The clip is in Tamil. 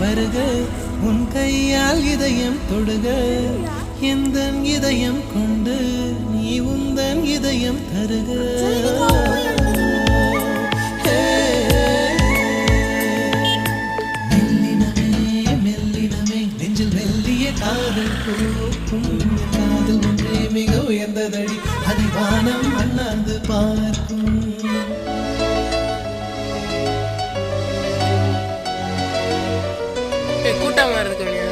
வருக உன் கையால் இதயம் தொடுக எந்தன் இதயம் கொண்டு நீ உந்தன் இதயம் தருக மெல்லினமே நெஞ்சில் மெல்லிய காதல் பூக்கும் காதல் ஒன்றே மிக உயர்ந்ததடி அதிவானம் அண்ணாந்து பார்க்கும் கூட்டமா இருக்கு